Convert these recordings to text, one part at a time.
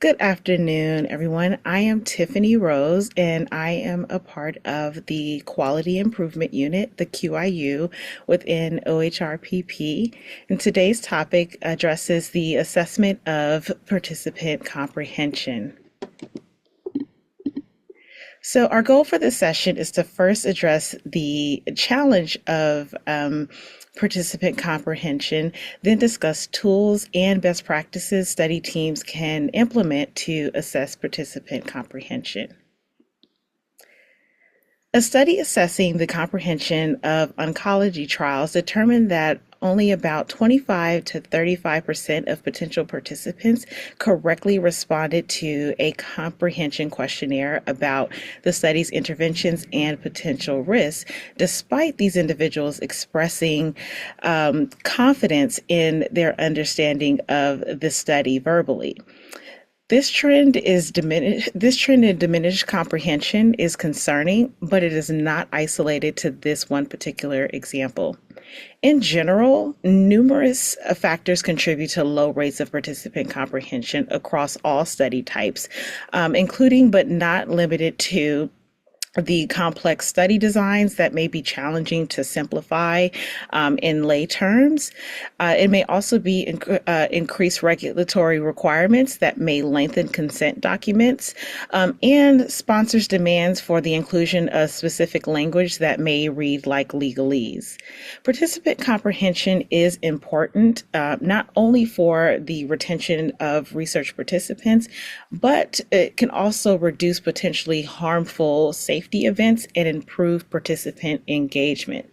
Good afternoon, everyone. I am Tiffany Rose, and I am a part of the Quality Improvement Unit, the QIU, within OHRPP. And today's topic addresses the assessment of participant comprehension. So, our goal for this session is to first address the challenge of participant comprehension, then discuss tools and best practices study teams can implement to assess participant comprehension. A study assessing the comprehension of oncology trials determined that only about 25 to 35% of potential participants correctly responded to a comprehension questionnaire about the study's interventions and potential risks, despite these individuals expressing confidence in their understanding of the study verbally. This trend in diminished comprehension is concerning, but it is not isolated to this one particular example. In general, numerous factors contribute to low rates of participant comprehension across all study types, including but not limited to the complex study designs that may be challenging to simplify in lay terms. It may also be increased regulatory requirements that may lengthen consent documents and sponsors' demands for the inclusion of specific language that may read like legalese. Participant comprehension is important not only for the retention of research participants, but it can also reduce potentially harmful safety events and improve participant engagement.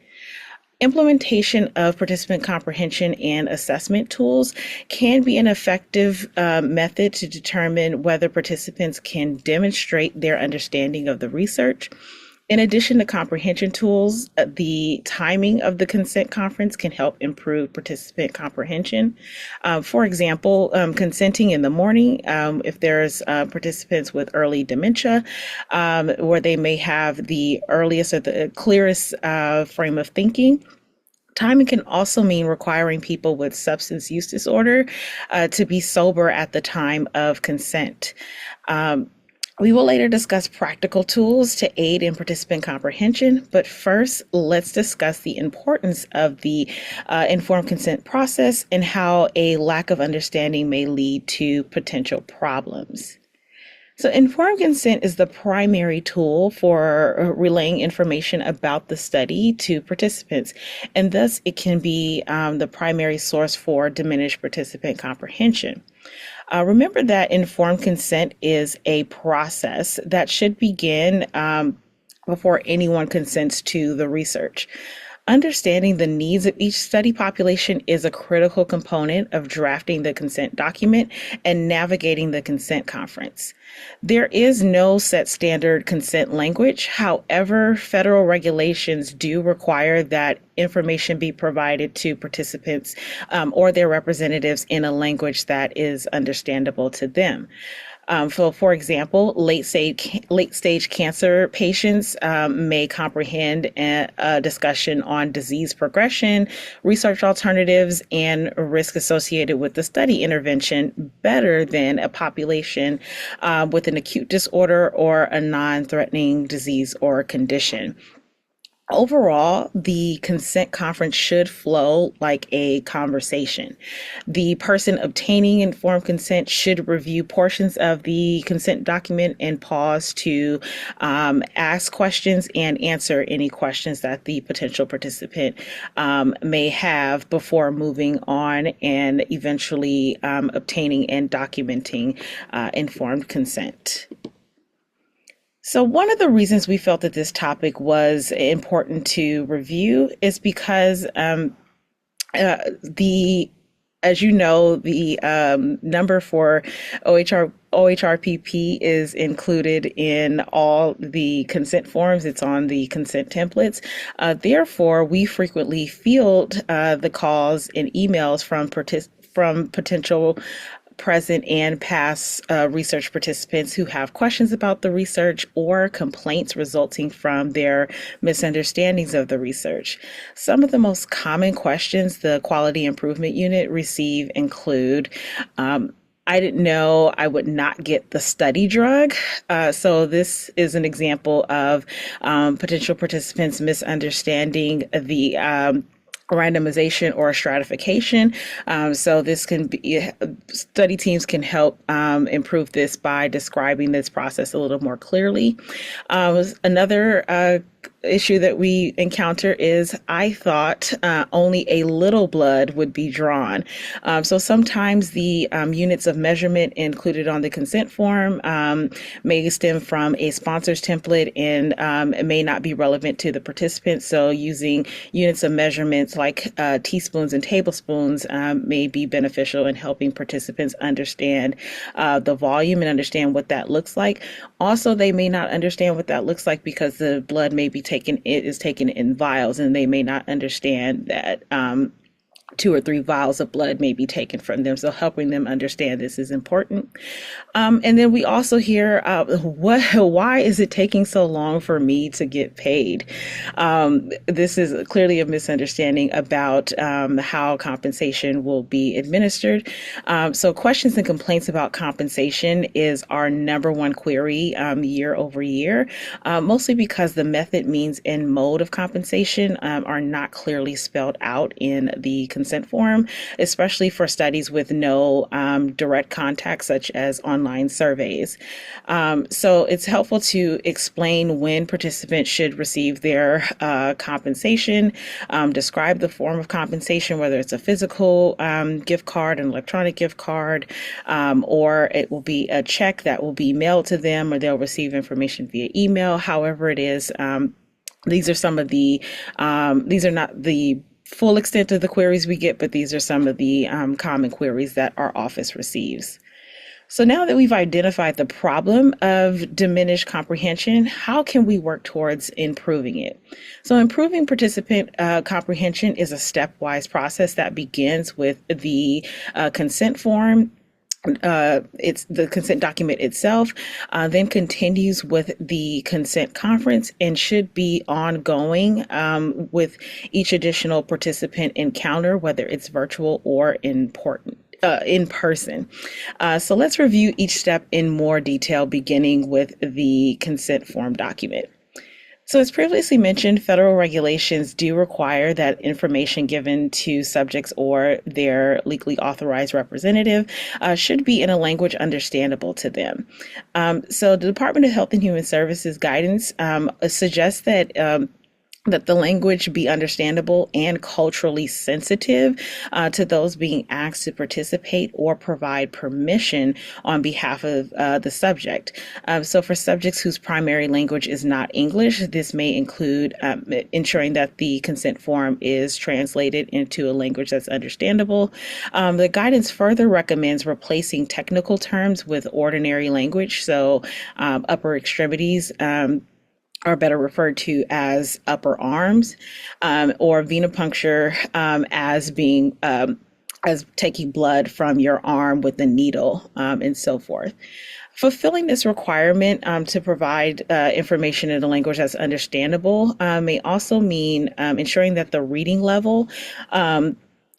Implementation of participant comprehension and assessment tools can be an effective method to determine whether participants can demonstrate their understanding of the research. In addition to comprehension tools, the timing of the consent conference can help improve participant comprehension. For example, consenting in the morning, if there's participants with early dementia, where they may have the earliest or the clearest frame of thinking. Timing can also mean requiring people with substance use disorder to be sober at the time of consent. We will later discuss practical tools to aid in participant comprehension, but first, let's discuss the importance of the informed consent process and how a lack of understanding may lead to potential problems. So informed consent is the primary tool for relaying information about the study to participants, and thus it can be the primary source for diminished participant comprehension. Remember that informed consent is a process that should begin before anyone consents to the research. Understanding the needs of each study population is a critical component of drafting the consent document and navigating the consent conference. There is no set standard consent language. However, federal regulations do require that information be provided to participants or their representatives in a language that is understandable to them. For example, late stage cancer patients may comprehend a discussion on disease progression, research alternatives, and risk associated with the study intervention better than a population with an acute disorder or a non-threatening disease or condition. Overall, the consent conference should flow like a conversation. The person obtaining informed consent should review portions of the consent document and pause to ask questions and answer any questions that the potential participant may have before moving on and eventually obtaining and documenting informed consent. So one of the reasons we felt that this topic was important to review is because as you know, the number for OHRPP is included in all the consent forms. It's on the consent templates. Therefore, we frequently field the calls and emails from potential present and past research participants who have questions about the research or complaints resulting from their misunderstandings of the research. Some of the most common questions the Quality Improvement Unit receive include, I didn't know I would not get the study drug. So this is an example of potential participants misunderstanding the randomization or stratification. So this can be, study teams can help improve this by describing this process a little more clearly. Another issue that we encounter is I thought only a little blood would be drawn. So sometimes the units of measurement included on the consent form may stem from a sponsor's template and it may not be relevant to the participants. So using units of measurements like teaspoons and tablespoons may be beneficial in helping participants understand the volume and understand what that looks like. Also, they may not understand what that looks like because the blood may be taken in vials, and they may not understand that 2 or 3 vials of blood may be taken from them. So helping them understand this is important. And then we also hear, why is it taking so long for me to get paid? This is clearly a misunderstanding about how compensation will be administered. So questions and complaints about compensation is our number one query year over year, mostly because the method, means, and mode of compensation are not clearly spelled out in the consent form, especially for studies with no direct contact, such as online surveys. So it's helpful to explain when participants should receive their compensation, describe the form of compensation, whether it's a physical gift card, an electronic gift card, or it will be a check that will be mailed to them, or they'll receive information via email. However it is, these are some of the, these are not the full extent of the queries we get, but these are some of the common queries that our office receives. So now that we've identified the problem of diminished comprehension, how can we work towards improving it? So improving participant comprehension is a stepwise process that begins with the consent form. It's the consent document itself, then continues with the consent conference, and should be ongoing with each additional participant encounter, whether it's virtual or in person. So let's review each step in more detail, beginning with the consent form document. So as previously mentioned, federal regulations do require that information given to subjects or their legally authorized representative should be in a language understandable to them. So the Department of Health and Human Services guidance suggests that the language be understandable and culturally sensitive to those being asked to participate or provide permission on behalf of the subject. So for subjects whose primary language is not English, this may include ensuring that the consent form is translated into a language that's understandable. The guidance further recommends replacing technical terms with ordinary language. So upper extremities are better referred to as upper arms, or venipuncture as being as taking blood from your arm with a needle, and so forth. Fulfilling this requirement to provide information in a language that's understandable may also mean ensuring that the reading level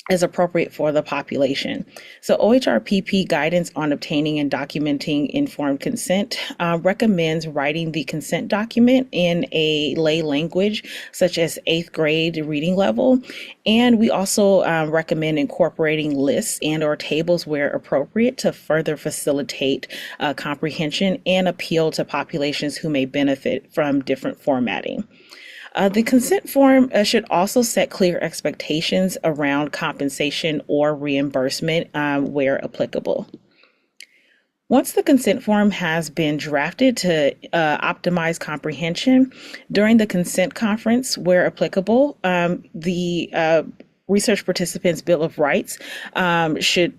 is appropriate for the population. So OHRPP guidance on obtaining and documenting informed consent recommends writing the consent document in a lay language, such as 8th grade reading level. And we also recommend incorporating lists and or tables where appropriate to further facilitate comprehension and appeal to populations who may benefit from different formatting. The consent form should also set clear expectations around compensation or reimbursement where applicable. Once the consent form has been drafted to optimize comprehension, during the consent conference, where applicable, the research participants' Bill of Rights should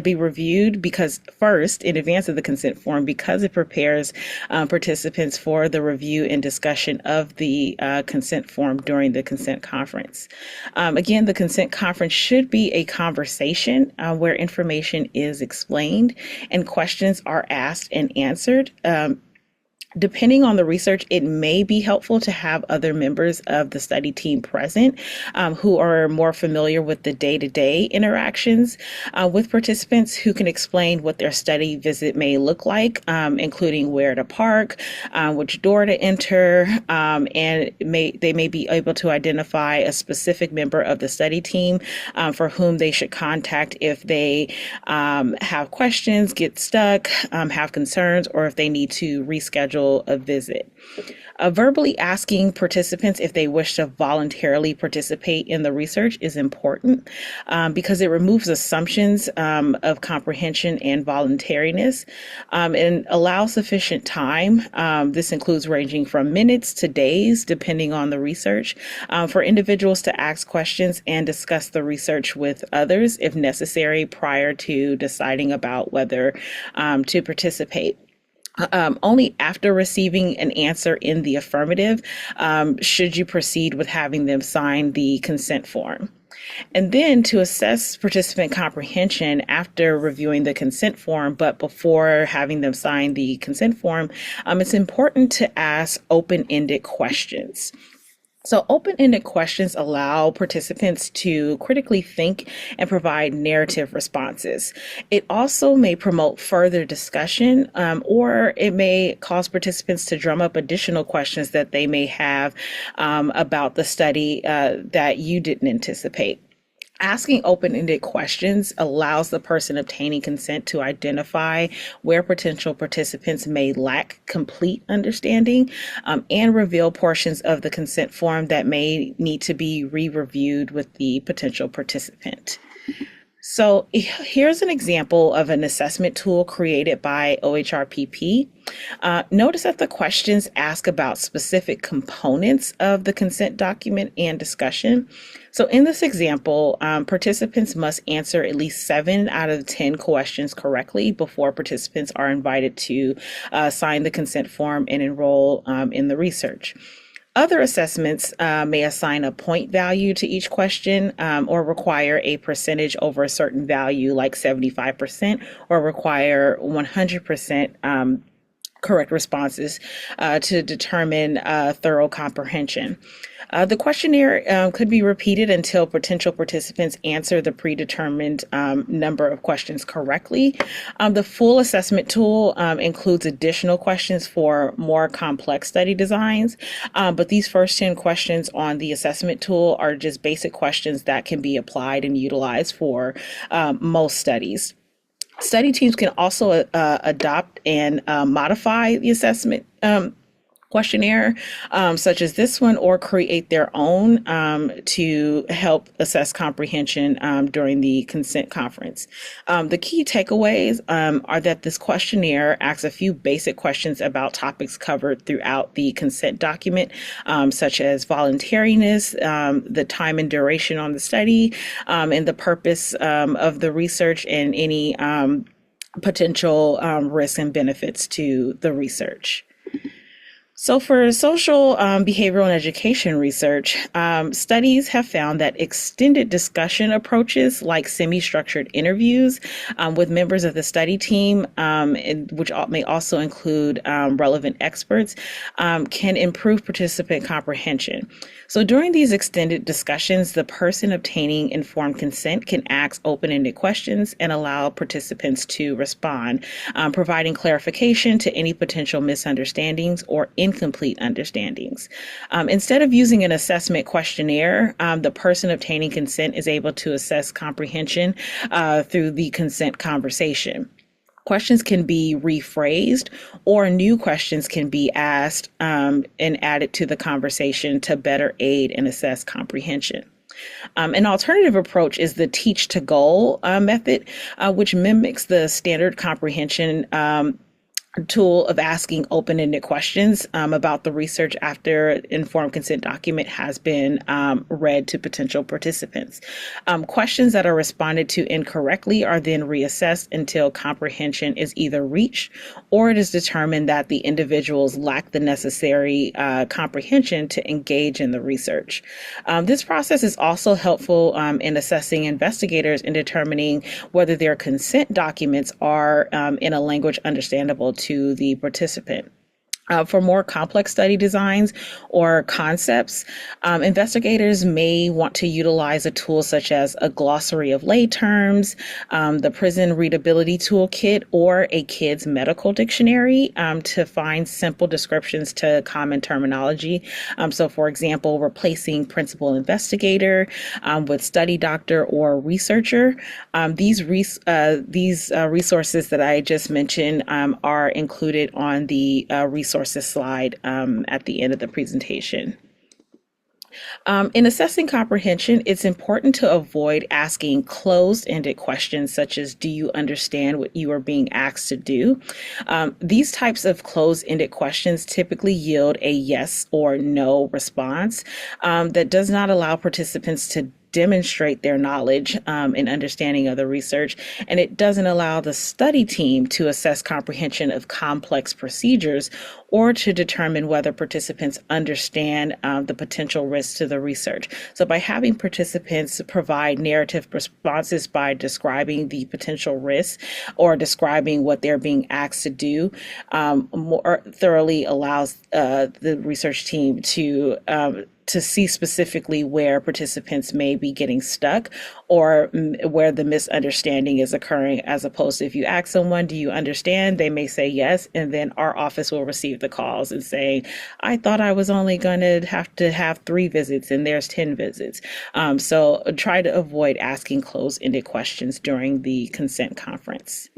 be reviewed, because first, in advance of the consent form, because it prepares participants for the review and discussion of the consent form during the consent conference. Again, the consent conference should be a conversation where information is explained and questions are asked and answered. Depending on the research, it may be helpful to have other members of the study team present who are more familiar with the day-to-day interactions with participants, who can explain what their study visit may look like, including where to park, which door to enter, and they may be able to identify a specific member of the study team for whom they should contact if they have questions, get stuck, have concerns, or if they need to reschedule a visit. Verbally asking participants if they wish to voluntarily participate in the research is important because it removes assumptions of comprehension and voluntariness and allows sufficient time. This includes ranging from minutes to days, depending on the research, for individuals to ask questions and discuss the research with others if necessary prior to deciding about whether to participate. Only after receiving an answer in the affirmative should you proceed with having them sign the consent form. And then to assess participant comprehension after reviewing the consent form, but before having them sign the consent form, it's important to ask open-ended questions. So open-ended questions allow participants to critically think and provide narrative responses. It also may promote further discussion, or it may cause participants to drum up additional questions that they may have about the study that you didn't anticipate. Asking open-ended questions allows the person obtaining consent to identify where potential participants may lack complete understanding and reveal portions of the consent form that may need to be re-reviewed with the potential participant. So here's an example of an assessment tool created by OHRPP. Notice that the questions ask about specific components of the consent document and discussion. So in this example, participants must answer at least 7 out of 10 questions correctly before participants are invited to sign the consent form and enroll in the research. Other assessments may assign a point value to each question or require a percentage over a certain value like 75% or require 100% correct responses to determine thorough comprehension. The questionnaire could be repeated until potential participants answer the predetermined number of questions correctly. The full assessment tool includes additional questions for more complex study designs, but these first 10 questions on the assessment tool are just basic questions that can be applied and utilized for most studies. Study teams can also adopt and modify the assessment questionnaire, such as this one, or create their own to help assess comprehension during the consent conference. The key takeaways are that this questionnaire asks a few basic questions about topics covered throughout the consent document, such as voluntariness, the time and duration on the study, and the purpose of the research and any potential risks and benefits to the research. So for social, behavioral, and education research, studies have found that extended discussion approaches like semi-structured interviews with members of the study team, which may also include relevant experts, can improve participant comprehension. So during these extended discussions, the person obtaining informed consent can ask open-ended questions and allow participants to respond, providing clarification to any potential misunderstandings or incomplete understandings. Instead of using an assessment questionnaire, the person obtaining consent is able to assess comprehension through the consent conversation. Questions can be rephrased or new questions can be asked and added to the conversation to better aid and assess comprehension. An alternative approach is the teach to goal method, which mimics the standard comprehension tool of asking open-ended questions about the research after informed consent document has been read to potential participants. Questions that are responded to incorrectly are then reassessed until comprehension is either reached or it is determined that the individuals lack the necessary comprehension to engage in the research. This process is also helpful in assessing investigators in determining whether their consent documents are in a language understandable to the participant. For more complex study designs or concepts, investigators may want to utilize a tool such as a glossary of lay terms, the prison readability toolkit, or a kid's medical dictionary to find simple descriptions to common terminology. So, for example, replacing principal investigator with study doctor or researcher. These resources that I just mentioned are included on the resources slide at the end of the presentation. In assessing comprehension, it's important to avoid asking closed-ended questions such as, do you understand what you are being asked to do? These types of closed-ended questions typically yield a yes or no response that does not allow participants to demonstrate their knowledge and understanding of the research, and it doesn't allow the study team to assess comprehension of complex procedures or to determine whether participants understand the potential risks to the research. So by having participants provide narrative responses by describing the potential risks or describing what they're being asked to do, more thoroughly allows the research team to see specifically where participants may be getting stuck or where the misunderstanding is occurring, as opposed to if you ask someone, do you understand? They may say yes, and then our office will receive the calls and say, I thought I was only going to have 3 visits and there's 10 visits. So try to avoid asking closed-ended questions during the consent conference.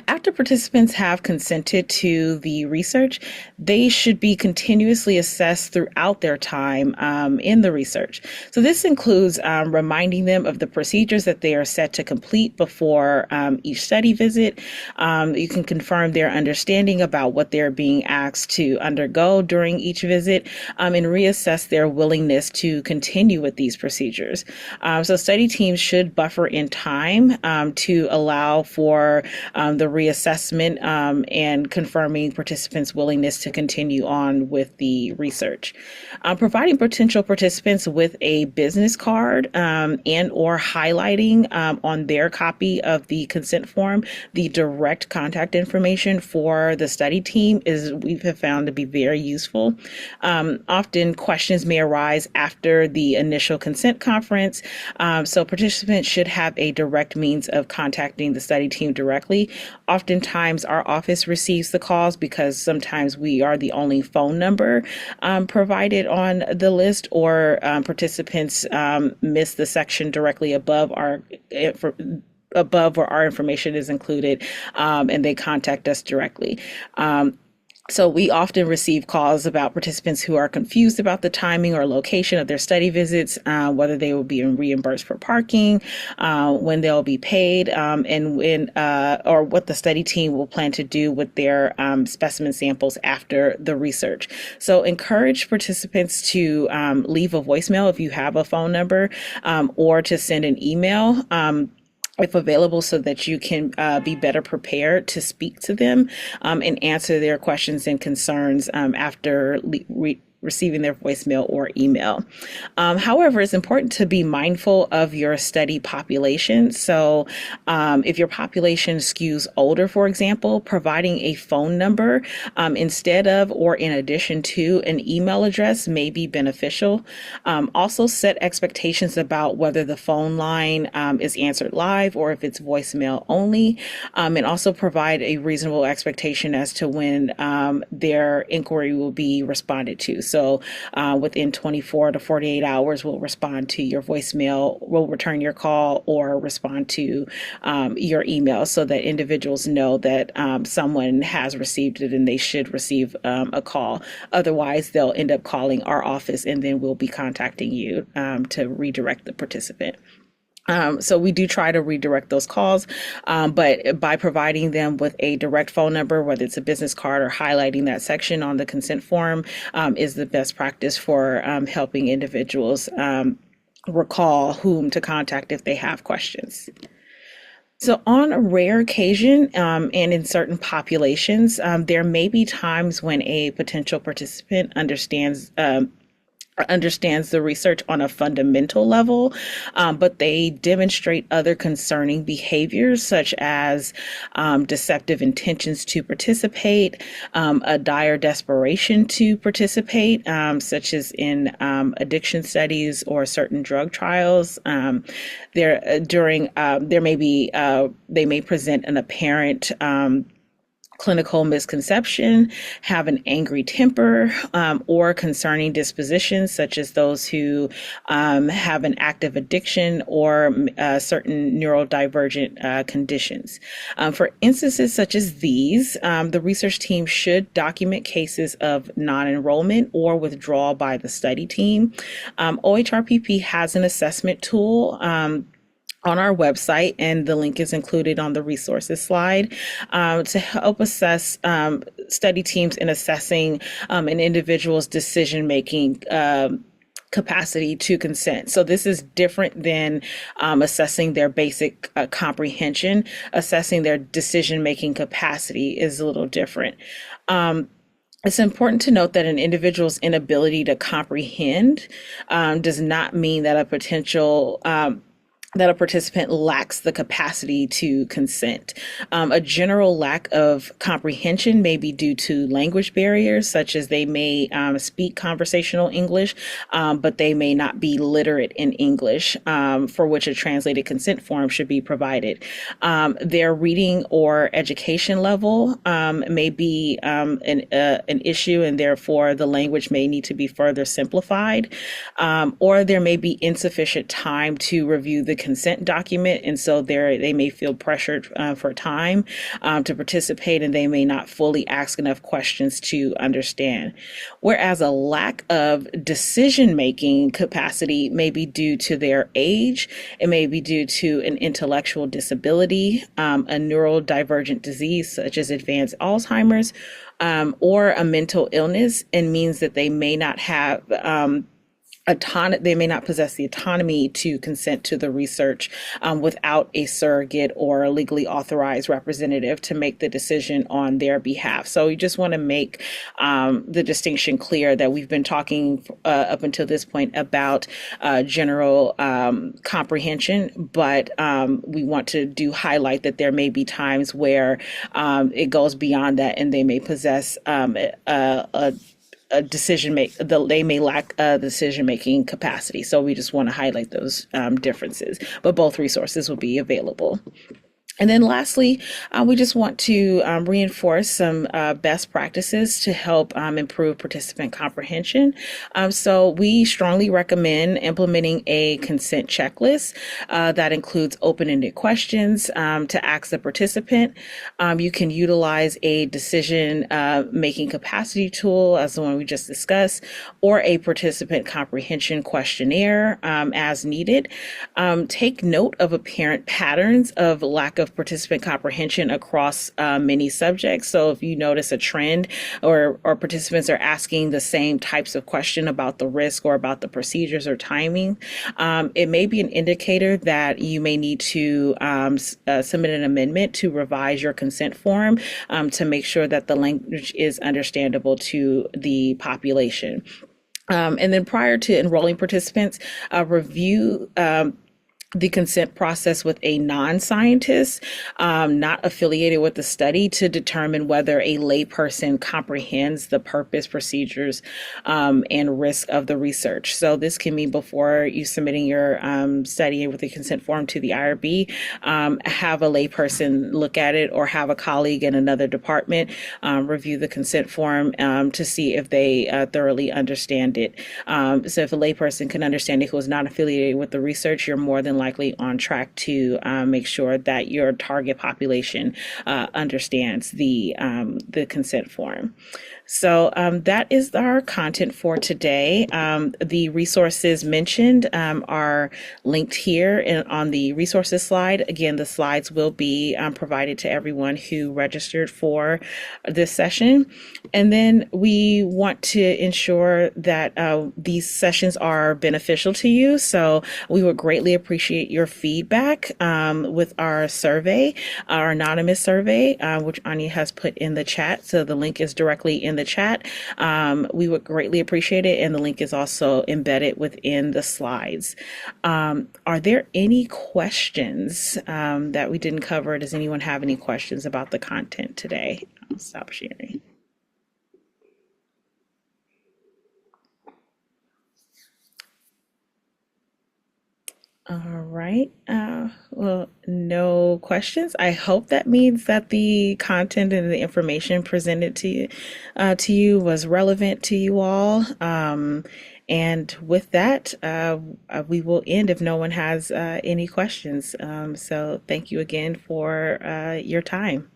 After participants have consented to the research, they should be continuously assessed throughout their time in the research. So this includes reminding them of the procedures that they are set to complete before each study visit. You can confirm their understanding about what they're being asked to undergo during each visit and reassess their willingness to continue with these procedures. So study teams should buffer in time to allow for the reassessment and confirming participants' willingness to continue on with the research. Providing potential participants with a business card and or highlighting on their copy of the consent form the direct contact information for the study team we have found to be very useful. Often questions may arise after the initial consent conference, so participants should have a direct means of contacting the study team directly. Oftentimes our office receives the calls because sometimes we are the only phone number provided on the list, or participants miss the section directly above where our information is included, and they contact us directly. So we often receive calls about participants who are confused about the timing or location of their study visits, whether they will be reimbursed for parking, when they'll be paid, and when or what the study team will plan to do with their specimen samples after the research. So encourage participants to leave a voicemail if you have a phone number, or to send an email if available, so that you can be better prepared to speak to them and answer their questions and concerns after receiving their voicemail or email. However, it's important to be mindful of your study population. So if your population skews older, for example, providing a phone number instead of or in addition to an email address may be beneficial. Also set expectations about whether the phone line is answered live or if it's voicemail only, and also provide a reasonable expectation as to when their inquiry will be responded to. So within 24 to 48 hours, we'll respond to your voicemail, we'll return your call, or respond to your email, so that individuals know that someone has received it and they should receive a call. Otherwise, they'll end up calling our office, and then we'll be contacting you to redirect the participant. So we do try to redirect those calls, but by providing them with a direct phone number, whether it's a business card or highlighting that section on the consent form, is the best practice for helping individuals recall whom to contact if they have questions. So on a rare occasion, and in certain populations, there may be times when a potential participant understands understands the research on a fundamental level, but they demonstrate other concerning behaviors such as deceptive intentions to participate, a dire desperation to participate, such as in addiction studies or certain drug trials. There may be they may present an apparent clinical misconception, have an angry temper, or concerning dispositions, such as those who have an active addiction or certain neurodivergent conditions. For instances such as these, the research team should document cases of non-enrollment or withdrawal by the study team. OHRPP has an assessment tool on our website, and the link is included on the resources slide, to help assess study teams in assessing an individual's decision-making capacity to consent. So this is different than assessing their basic comprehension. Assessing their decision-making capacity is a little different. It's important to note that an individual's inability to comprehend does not mean that a participant lacks the capacity to consent. A general lack of comprehension may be due to language barriers, such as they may speak conversational English, but they may not be literate in English, for which a translated consent form should be provided. Their reading or education level may be an issue, and therefore the language may need to be further simplified, or there may be insufficient time to review the consent document, and so they may feel pressured for time to participate, and they may not fully ask enough questions to understand. Whereas a lack of decision-making capacity may be due to their age, it may be due to an intellectual disability, a neurodivergent disease such as advanced Alzheimer's, or a mental illness, and means that they may not have they may not possess the autonomy to consent to the research without a surrogate or a legally authorized representative to make the decision on their behalf. So we just want to make the distinction clear that we've been talking up until this point about general comprehension, but we want to highlight that there may be times where it goes beyond that, and they may possess they may lack a decision-making capacity. So we just want to highlight those differences, but both resources will be available. And then lastly, we just want to reinforce some best practices to help improve participant comprehension. So we strongly recommend implementing a consent checklist that includes open-ended questions to ask the participant. You can utilize a decision-making capacity tool, as the one we just discussed, or a participant comprehension questionnaire as needed. Take note of apparent patterns of lack of participant comprehension across many subjects. So if you notice a trend or participants are asking the same types of question about the risk or about the procedures or timing, it may be an indicator that you may need to submit an amendment to revise your consent form to make sure that the language is understandable to the population. And then prior to enrolling participants, review the consent process with a non-scientist, not affiliated with the study, to determine whether a layperson comprehends the purpose, procedures, and risk of the research. So this can mean before you submitting your study with the consent form to the IRB, have a layperson look at it, or have a colleague in another department review the consent form to see if they thoroughly understand it. So if a layperson can understand it who is not affiliated with the research, you're more than likely on track to make sure that your target population understands the consent form. So that is our content for today. The resources mentioned are linked here on the resources slide. Again, the slides will be provided to everyone who registered for this session. And then we want to ensure that these sessions are beneficial to you. So we would greatly appreciate your feedback with our survey, our anonymous survey, which Anya has put in the chat. So the link is directly in in the chat, we would greatly appreciate it. And the link is also embedded within the slides. Are there any questions that we didn't cover? Does anyone have any questions about the content today? I'll stop sharing. All right. Well, no questions. I hope that means that the content and the information presented to you was relevant to you all. And with that, we will end if no one has any questions. So thank you again for your time.